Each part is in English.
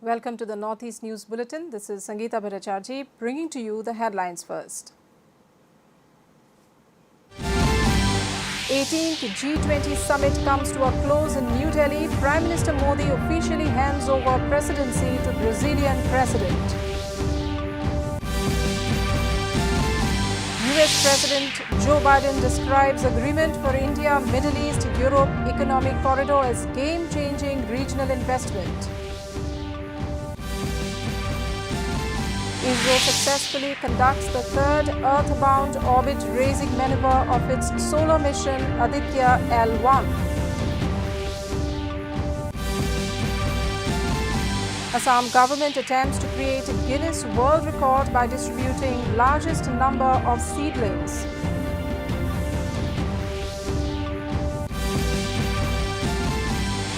Welcome to the Northeast News Bulletin. This is Sangeeta Bhattacharjee bringing to you the headlines first. 18th G20 summit comes to a close in New Delhi. Prime Minister Modi officially hands over presidency to Brazilian President. US President Joe Biden describes agreement for India, Middle East, Europe economic corridor as game-changing regional investment. ISRO successfully conducts the third Earth-bound orbit-raising maneuver of its solar mission Aditya L1. Assam government attempts to create a Guinness World Record by distributing largest number of seedlings.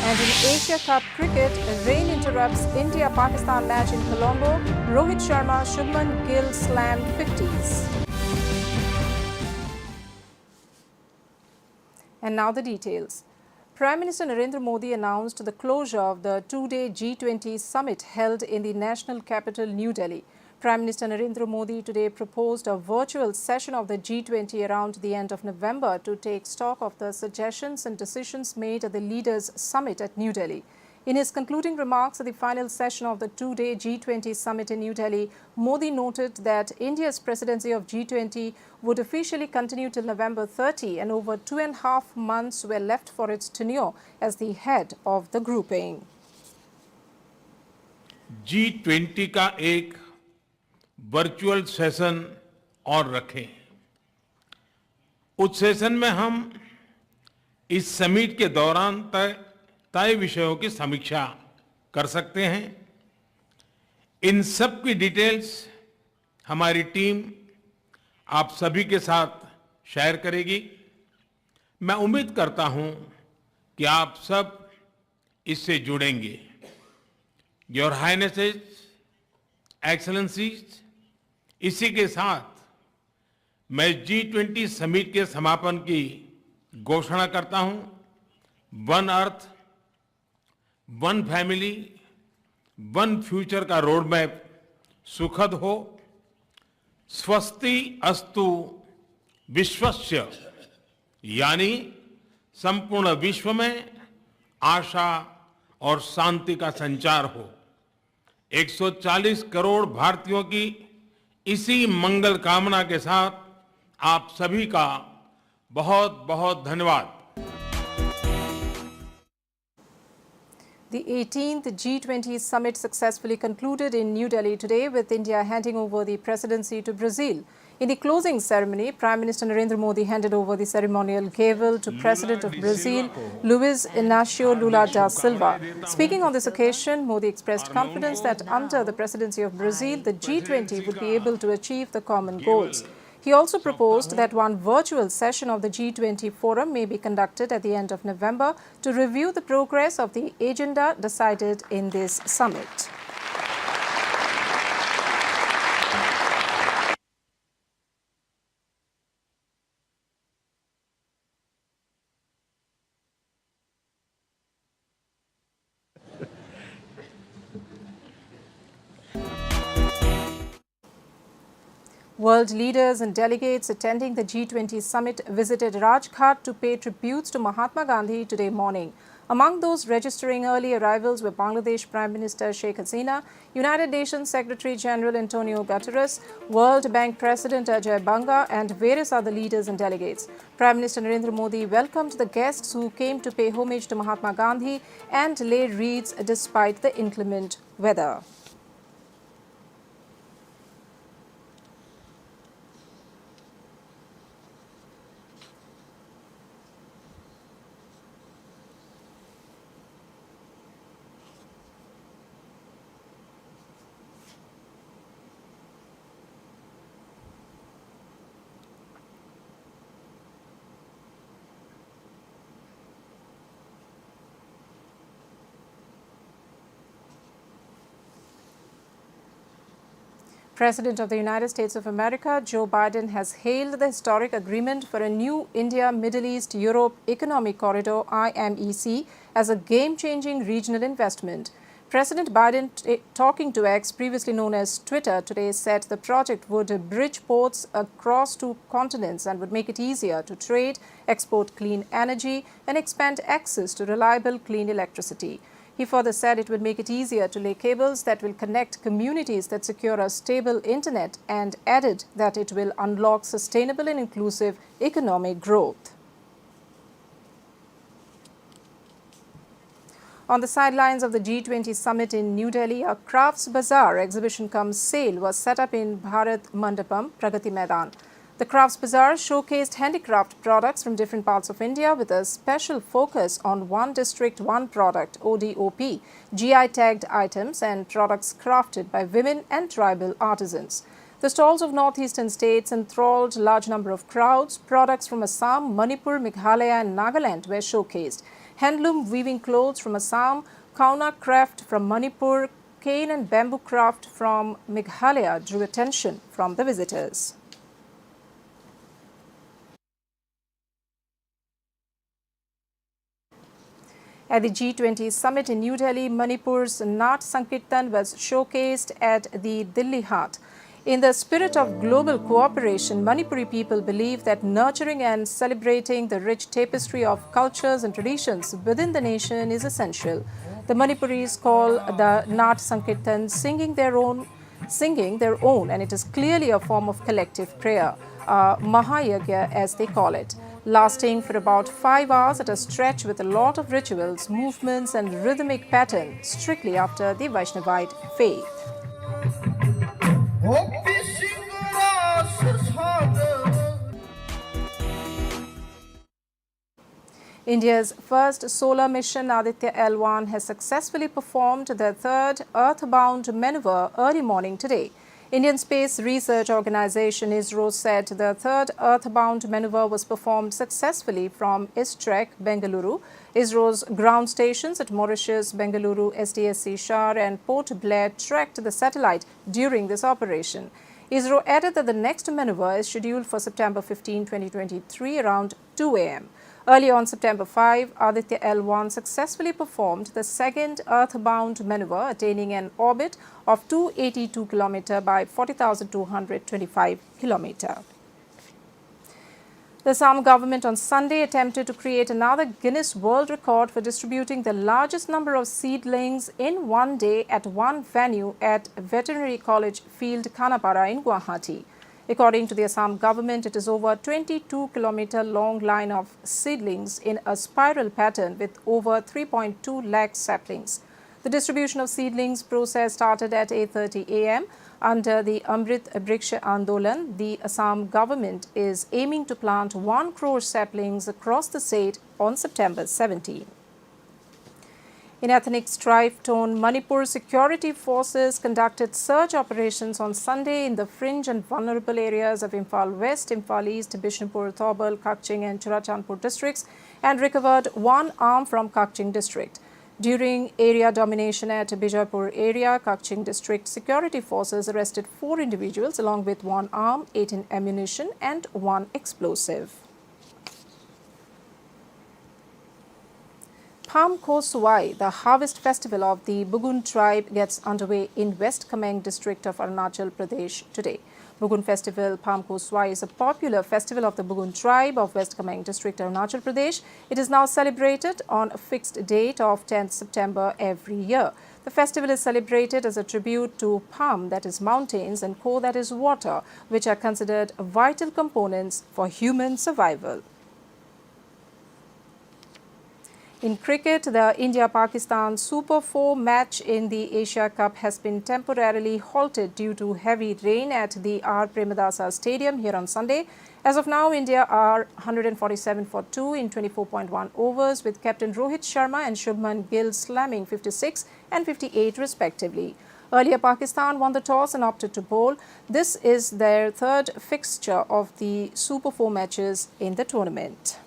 And in Asia Cup cricket, rain interrupts India-Pakistan match in Colombo. Rohit Sharma, Shubman Gill slam 50s. And now the details. Prime Minister Narendra Modi announced the closure of the two-day G20 summit held in the national capital, New Delhi. Prime Minister Narendra Modi today proposed a virtual session of the G20 around the end of November to take stock of the suggestions and decisions made at the Leaders' Summit at New Delhi. In his concluding remarks at the final session of the two-day G20 summit in New Delhi, Modi noted that India's presidency of G20 would officially continue till November 30 and over 2.5 months were left for its tenure as the head of the grouping. G20 का एक virtual session और रखें। उस session में हम इस summit के दौरान तय विषयों की समीक्षा कर सकते हैं। इन सब की डिटेल्स हमारी टीम आप सभी के साथ शेयर करेगी। मैं उम्मीद करता हूं कि आप सब इससे जुड़ेंगे। योर हाइनेसेस, एक्सेलेंसीज, इसी के साथ मैं G20 समिट के समापन की घोषणा करता हूं। One earth, one family, one future का रोड मैप सुखद हो। स्वस्ति अस्तु विश्वस्य, यानी संपूर्ण विश्व में आशा और शांति का संचार हो। 140 करोड़ भारतीयों की इसी मंगल कामना के साथ आप सभी का बहुत बहुत धन्यवाद। The 18th G20 summit successfully concluded in New Delhi today with India handing over the presidency to Brazil. In the closing ceremony, Prime Minister Narendra Modi handed over the ceremonial gavel to President of Brazil, Luiz Inácio Lula da Silva. Speaking on this occasion, Modi expressed confidence that under the presidency of Brazil, the G20 would be able to achieve the common goals. He also proposed that one virtual session of the G20 forum may be conducted at the end of November to review the progress of the agenda decided in this summit. World leaders and delegates attending the G20 summit visited Rajghat to pay tributes to Mahatma Gandhi today morning. Among those registering early arrivals were Bangladesh Prime Minister Sheikh Hasina, United Nations Secretary General Antonio Guterres, World Bank President Ajay Banga, and various other leaders and delegates. Prime Minister Narendra Modi welcomed the guests who came to pay homage to Mahatma Gandhi and laid wreaths despite the inclement weather. President of the United States of America, Joe Biden, has hailed the historic agreement for a new India, Middle East, Europe economic corridor, IMEC, as a game-changing regional investment. President Biden, talking to X, previously known as Twitter, today said the project would bridge ports across two continents and would make it easier to trade, export clean energy, and expand access to reliable, clean electricity. He further said it would make it easier to lay cables that will connect communities that secure a stable internet, and added that it will unlock sustainable and inclusive economic growth. On the sidelines of the G20 summit in New Delhi, a crafts bazaar exhibition cum sale was set up in Bharat Mandapam, Pragati Maidan. The crafts bazaar showcased handicraft products from different parts of India with a special focus on one district, one product, ODOP, GI tagged items and products crafted by women and tribal artisans. The stalls of northeastern states enthralled a large number of crowds. Products from Assam, Manipur, Meghalaya and Nagaland were showcased. Handloom weaving clothes from Assam, Kauna craft from Manipur, cane and bamboo craft from Meghalaya drew attention from the visitors. At the G20 summit in New Delhi, Manipur's Nat Sankirtan was showcased at the Delhi Haat. In the spirit of global cooperation, Manipuri people believe that nurturing and celebrating the rich tapestry of cultures and traditions within the nation is essential. The Manipuris call the Nat Sankirtan singing their own, and it is clearly a form of collective prayer, Mahayagya as they call it, lasting for about 5 hours at a stretch with a lot of rituals, movements and rhythmic pattern, strictly after the Vaishnavite faith. India's first solar mission, Aditya L1, has successfully performed the third earthbound maneuver early morning today. Indian Space Research Organisation ISRO said the third earthbound maneuver was performed successfully from ISTREC, Bengaluru. ISRO's ground stations at Mauritius, Bengaluru, SDSC Shar and Port Blair tracked the satellite during this operation. ISRO added that the next maneuver is scheduled for September 15, 2023 around 2 a.m. Early on September 5, Aditya L1 successfully performed the second earthbound maneuver, attaining an orbit of 282 km by 40,225 km. The Assam government on Sunday attempted to create another Guinness World Record for distributing the largest number of seedlings in one day at one venue at Veterinary College Field, Khanapara in Guwahati. According to the Assam government, it is over 22-kilometer long line of seedlings in a spiral pattern with over 3.2 lakh saplings. The distribution of seedlings process started at 8:30 a.m. Under the Amrit Briksha Andolan, the Assam government is aiming to plant 1 crore saplings across the state on September 17. In ethnic strife-torn Manipur, security forces conducted search operations on Sunday in the fringe and vulnerable areas of Imphal West, Imphal East, Bishnupur, Thorbal, Kakching and Churachandpur districts and recovered 1 arm from Kakching district. During area domination at Bijapur area, Kakching district security forces arrested 4 individuals along with 1 arm, 18 ammunition and 1 explosive. Pham Kho Suai, the harvest festival of the Bugun tribe, gets underway in West Kameng district of Arunachal Pradesh today. Bugun festival, Pham Kho Suai, is a popular festival of the Bugun tribe of West Kameng district, Arunachal Pradesh. It is now celebrated on a fixed date of 10th September every year. The festival is celebrated as a tribute to Pham, that is mountains, and Kho, that is water, which are considered vital components for human survival. In cricket, the India-Pakistan Super 4 match in the Asia Cup has been temporarily halted due to heavy rain at the R. Premadasa Stadium here on Sunday. As of now, India are 147 for 2 in 24.1 overs, with Captain Rohit Sharma and Shubman Gill slamming 56 and 58 respectively. Earlier, Pakistan won the toss and opted to bowl. This is their third fixture of the Super 4 matches in the tournament.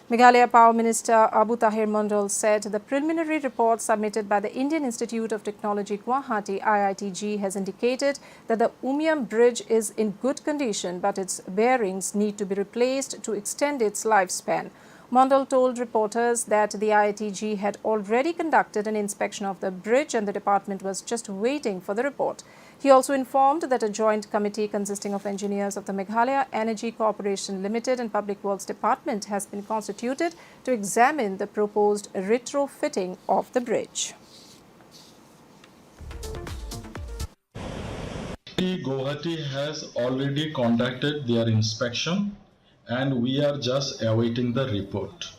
Meghalaya Power Minister Abu Tahir Mandal said the preliminary report submitted by the Indian Institute of Technology Guwahati IITG has indicated that the Umiam Bridge is in good condition, but its bearings need to be replaced to extend its lifespan. Mondal told reporters that the IITG had already conducted an inspection of the bridge and the department was just waiting for the report. He also informed that a joint committee consisting of engineers of the Meghalaya Energy Corporation Limited and Public Works Department has been constituted to examine the proposed retrofitting of the bridge. Guwahati has already conducted their inspection and we are just awaiting the report.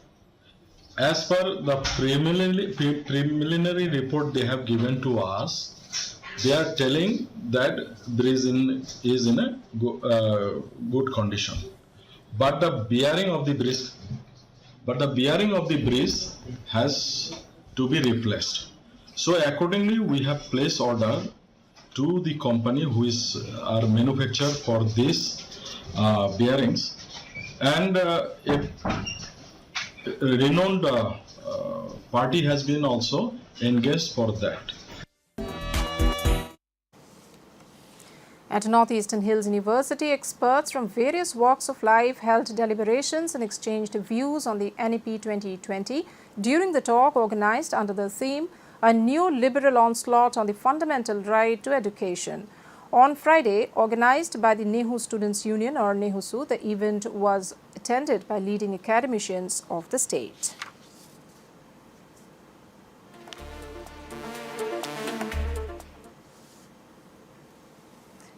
As per the preliminary report they have given to us, they are telling that the bridge is in a good condition. But the bearing of the bridge has to be replaced. So accordingly, we have placed order to the company who is our manufacturer for these bearings, and a renowned party has been also engaged for that. At Northeastern Hills University, experts from various walks of life held deliberations and exchanged views on the NEP 2020 during the talk organized under the theme "A Neoliberal Onslaught on the Fundamental Right to Education." On Friday, organized by the Nehu Students' Union or Nehusu, the event was attended by leading academicians of the state.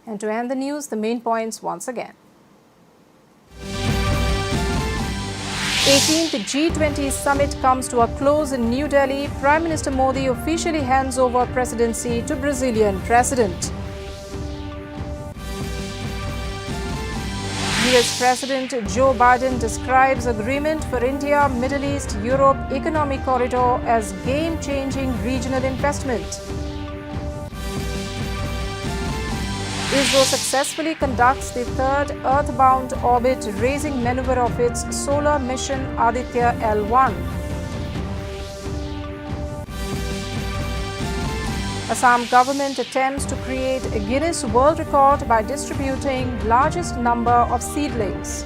And to end the news, the main points once again. 18th G20 summit comes to a close in New Delhi. Prime Minister Modi officially hands over presidency to Brazilian President. US President Joe Biden describes agreement for India, Middle East, Europe Economic Corridor as game-changing regional investment. ISRO successfully conducts the third Earth-bound orbit raising maneuver of its solar mission Aditya L1. Assam government attempts to create a Guinness World Record by distributing largest number of seedlings.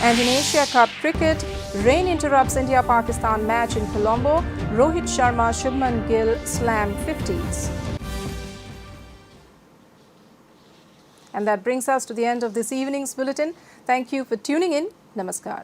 And in Asia Cup cricket, rain interrupts India-Pakistan match in Colombo. Rohit Sharma, Shubman Gill slam 50s. And that brings us to the end of this evening's bulletin. Thank you for tuning in. Namaskar.